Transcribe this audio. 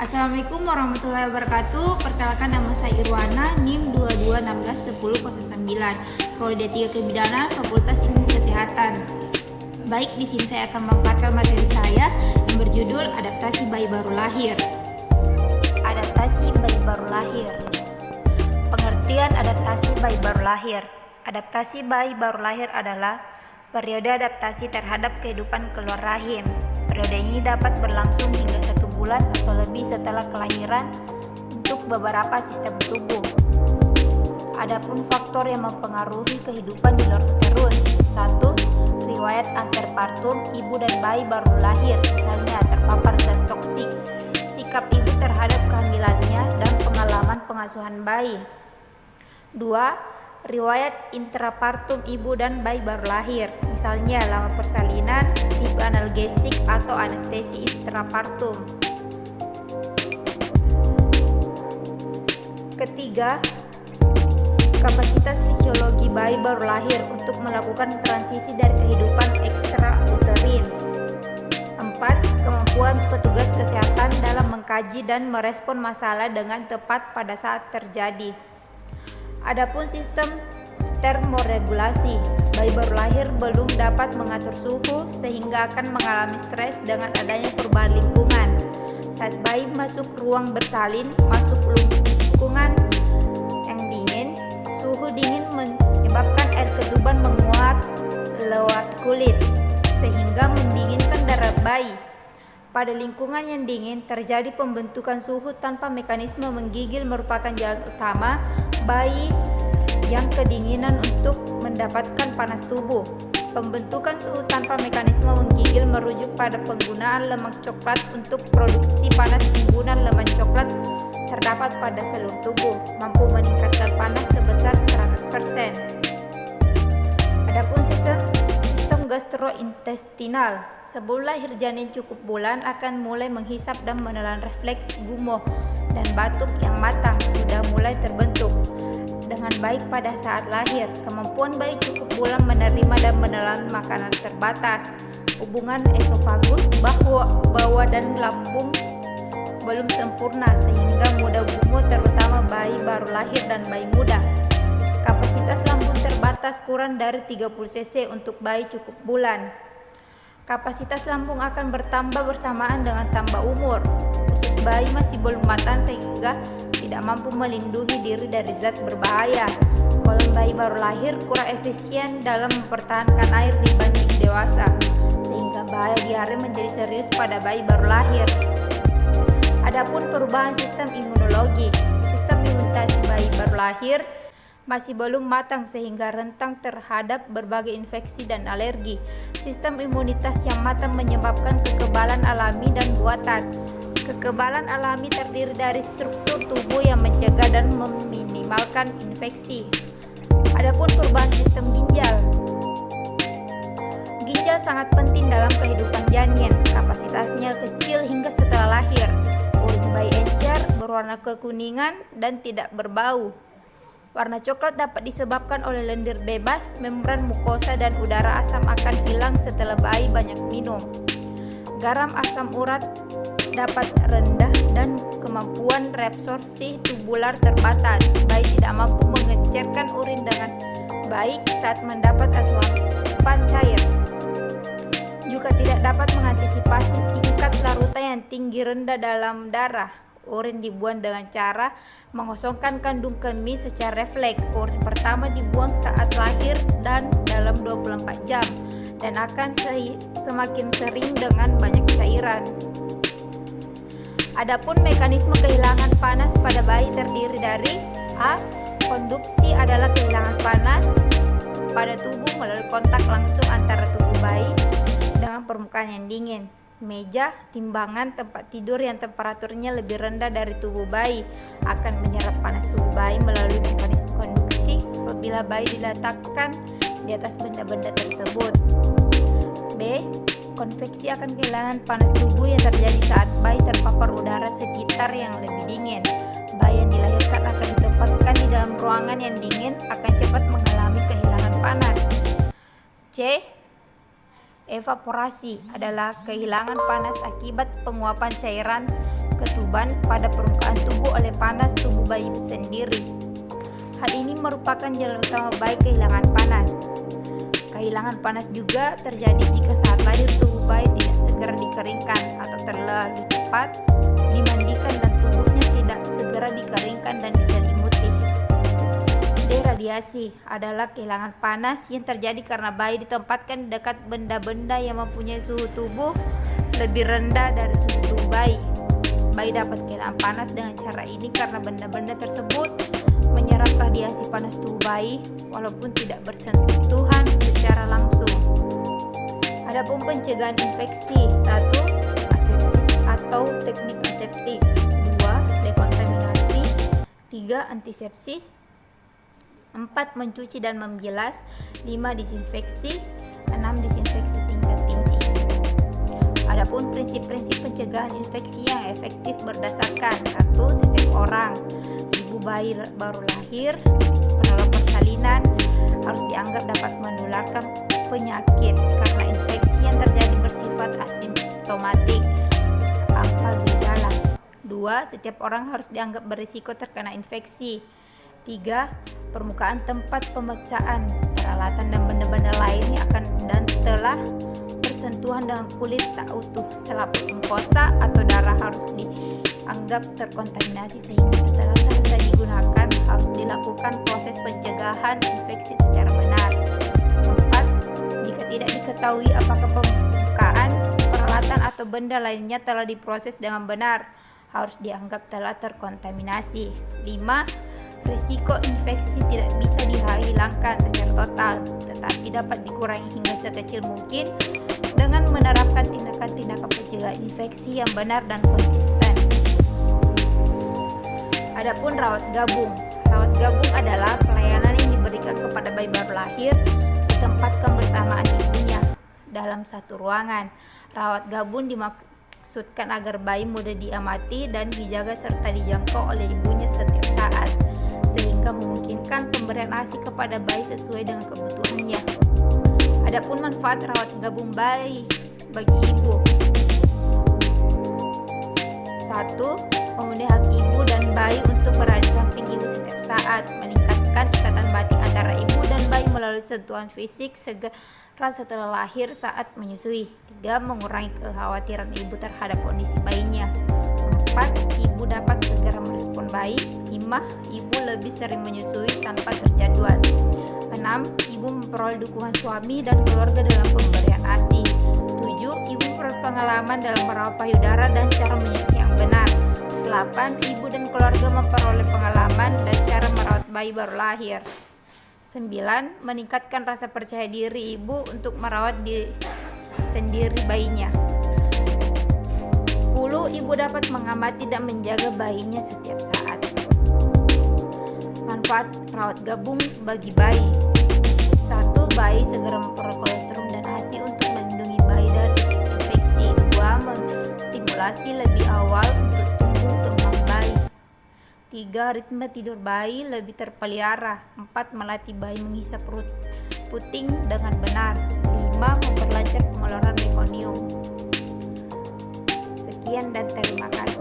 Assalamualaikum warahmatullahi wabarakatuh. Perkenalkan, nama saya Irwana, NIM 22161009, Prodi D3 Kebidanan, Fakultas Ilmu Kesehatan. Baik, di sini saya akan memaparkan materi saya yang berjudul Adaptasi Bayi Baru Lahir. Adaptasi bayi baru lahir. Pengertian adaptasi bayi baru lahir. Adaptasi bayi baru lahir adalah periode adaptasi terhadap kehidupan keluar rahim. Periode ini dapat berlangsung hingga 1 bulan atau lebih setelah kelahiran untuk beberapa sistem tubuh. Adapun faktor yang mempengaruhi kehidupan di luar uterus: 1. Riwayat antepartum ibu dan bayi baru lahir, misalnya terpapar zat toksik, sikap ibu terhadap kehamilannya, dan pengalaman pengasuhan bayi. 2. Riwayat intrapartum ibu dan bayi baru lahir, misalnya lama persalinan, tipe analgesik atau anestesi intrapartum. Ketiga, kapasitas fisiologi bayi baru lahir untuk melakukan transisi dari kehidupan ekstrauterin. 4. Kemampuan petugas kesehatan dalam mengkaji dan merespon masalah dengan tepat pada saat terjadi. Adapun sistem termoregulasi, bayi baru lahir belum dapat mengatur suhu sehingga akan mengalami stres dengan adanya perubahan lingkungan. Saat bayi masuk ruang bersalin, masuk lingkungan yang dingin, suhu dingin menyebabkan air ketuban menguap lewat kulit sehingga mendinginkan darah bayi. Pada lingkungan yang dingin, terjadi pembentukan suhu tanpa mekanisme menggigil merupakan jalan utama bayi yang kedinginan untuk mendapatkan panas tubuh. Pembentukan suhu tanpa mekanisme menggigil merujuk pada penggunaan lemak coklat untuk produksi panas. Timbunan lemak coklat terdapat pada seluruh tubuh, mampu meningkatkan panas sebesar 100%. Adapun sistem gastrointestinal, sebelum lahir janin cukup bulan akan mulai menghisap dan menelan. Refleks gumoh dan batuk yang matang sudah mulai terbentuk dengan baik pada saat lahir. Kemampuan bayi cukup bulan menerima dan menelan makanan terbatas. Hubungan esofagus, bawah dan lambung belum sempurna sehingga mudah gumoh, terutama bayi baru lahir dan bayi muda. Kapasitas lambung terbatas, kurang dari 30 cc untuk bayi cukup bulan. Kapasitas lambung akan bertambah bersamaan dengan tambah umur. Usus bayi masih belum matang sehingga tidak mampu melindungi diri dari zat berbahaya. Kolon bayi baru lahir kurang efisien dalam mempertahankan air dibanding dewasa, sehingga bahaya diare menjadi serius pada bayi baru lahir. Adapun perubahan sistem imunologi, sistem imunitas bayi baru lahir masih belum matang sehingga rentan terhadap berbagai infeksi dan alergi. Sistem imunitas yang matang menyebabkan kekebalan alami dan buatan. Kekebalan alami terdiri dari struktur tubuh yang mencegah dan meminimalkan infeksi. Adapun perubahan sistem ginjal. Ginjal sangat penting dalam kehidupan janin. Kapasitasnya kecil hingga setelah lahir. Urin bayi encer, berwarna kekuningan dan tidak berbau. Warna coklat dapat disebabkan oleh lendir bebas, membran mukosa, dan udara asam akan hilang setelah bayi banyak minum. Garam asam urat dapat rendah dan kemampuan reabsorpsi tubular terbatas. Bayi tidak mampu mengecerkan urin dengan baik saat mendapat asupan cair. Juga tidak dapat mengantisipasi tingkat larutan yang tinggi rendah dalam darah. Urin dibuang dengan cara mengosongkan kandung kemih secara refleks. Urin pertama dibuang saat lahir dan dalam 24 jam dan akan semakin sering dengan banyak cairan. Adapun mekanisme kehilangan panas pada bayi terdiri dari A. Konduksi adalah kehilangan panas pada tubuh melalui kontak langsung antara tubuh bayi dengan permukaan yang dingin. Meja, timbangan, tempat tidur yang temperaturnya lebih rendah dari tubuh bayi akan menyerap panas tubuh bayi melalui mekanisme konduksi apabila bayi diletakkan di atas benda-benda tersebut. B. Konveksi akan kehilangan panas tubuh yang terjadi saat bayi terpapar udara sekitar yang lebih dingin. Bayi yang dilahirkan akan ditempatkan di dalam ruangan yang dingin akan cepat mengalami kehilangan panas. C. Evaporasi adalah kehilangan panas akibat penguapan cairan ketuban pada permukaan tubuh oleh panas tubuh bayi sendiri. Hal ini merupakan jalan utama bayi kehilangan panas. Kehilangan panas juga terjadi jika saat lahir tubuh bayi tidak segera dikeringkan atau terlalu cepat dimandikan dan tubuhnya tidak segera dikeringkan dan diselimuti. Deradiasi adalah kehilangan panas yang terjadi karena bayi ditempatkan di dekat benda-benda yang mempunyai suhu tubuh lebih rendah dari suhu tubuh bayi. Bayi dapat kehilangan panas dengan cara ini karena benda-benda tersebut menyerap radiasi panas tubuh bayi walaupun tidak bersentuhan secara langsung. Adapun pencegahan infeksi: 1. Asepsis atau teknik aseptik. 2. Dekontaminasi. 3. Antisepsis. 4. Mencuci dan membilas. 5. Disinfeksi. 6. Disinfeksi tingkat tinggi. Adapun prinsip-prinsip pencegahan infeksi yang efektif berdasarkan: 1. Setiap orang, ibu bayi baru lahir, penolong persalinan harus dianggap dapat menularkan penyakit karena infeksi yang terjadi bersifat asimptomatik tanpa gejala. 2. Setiap orang harus dianggap berisiko terkena infeksi. 3. Permukaan tempat pemeriksaan, peralatan dan benda-benda lain yang akan dan telah bersentuhan dengan kulit tak utuh, selaput mukosa atau darah harus dianggap terkontaminasi sehingga setelah selesai digunakan harus dilakukan proses pencegahan infeksi secara benar. 4. Jika tidak diketahui apakah permukaan, peralatan atau benda lainnya telah diproses dengan benar, harus dianggap telah terkontaminasi. 5. Risiko infeksi tidak bisa dihilangkan secara total, tetapi dapat dikurangi hingga sekecil mungkin dengan menerapkan tindakan-tindakan pencegahan infeksi yang benar dan konsisten. Adapun rawat gabung. Rawat gabung adalah pelayanan yang diberikan kepada bayi baru lahir ditempatkan bersamaan ibunya dalam satu ruangan. Rawat gabung dimaksudkan agar bayi mudah diamati dan dijaga serta dijangkau oleh ibunya setiap saat, sehingga memungkinkan pemberian ASI kepada bayi sesuai dengan kebutuhannya. Adapun manfaat rawat gabung bayi bagi ibu: 1. Memenuhi hak ibu dan bayi untuk berada di samping ibu setiap saat, meningkatkan ikatan batin antara ibu dan bayi melalui sentuhan fisik segera setelah lahir saat menyusui. 3. Mengurangi kekhawatiran ibu terhadap kondisi bayinya. 4. Ibu dapat segera merespon bayi. 5. Ibu lebih sering menyusui tanpa terjadwal. 6. Ibu memperoleh dukungan suami dan keluarga dalam pemberian ASI. 7. Ibu berpengalaman dalam merawat payudara dan cara menyusui yang benar. 8. Ibu dan keluarga memperoleh pengalaman dan cara merawat bayi baru lahir. 9. Meningkatkan rasa percaya diri ibu untuk merawat sendiri bayinya. 10. Ibu dapat mengamati dan menjaga bayinya setiap saat. Manfaat rawat gabung bagi bayi: 1. Bayi segera memperoleh kolostrum dan ASI untuk melindungi bayi dari infeksi. 2. Menstimulasi lebih awal untuk tumbuh kembang bayi. 3. Ritme tidur bayi lebih terpelihara. 4. Melatih bayi menghisap puting dengan benar. 5. Memperlancar pengeluaran mekonium. Sekian dan terima kasih.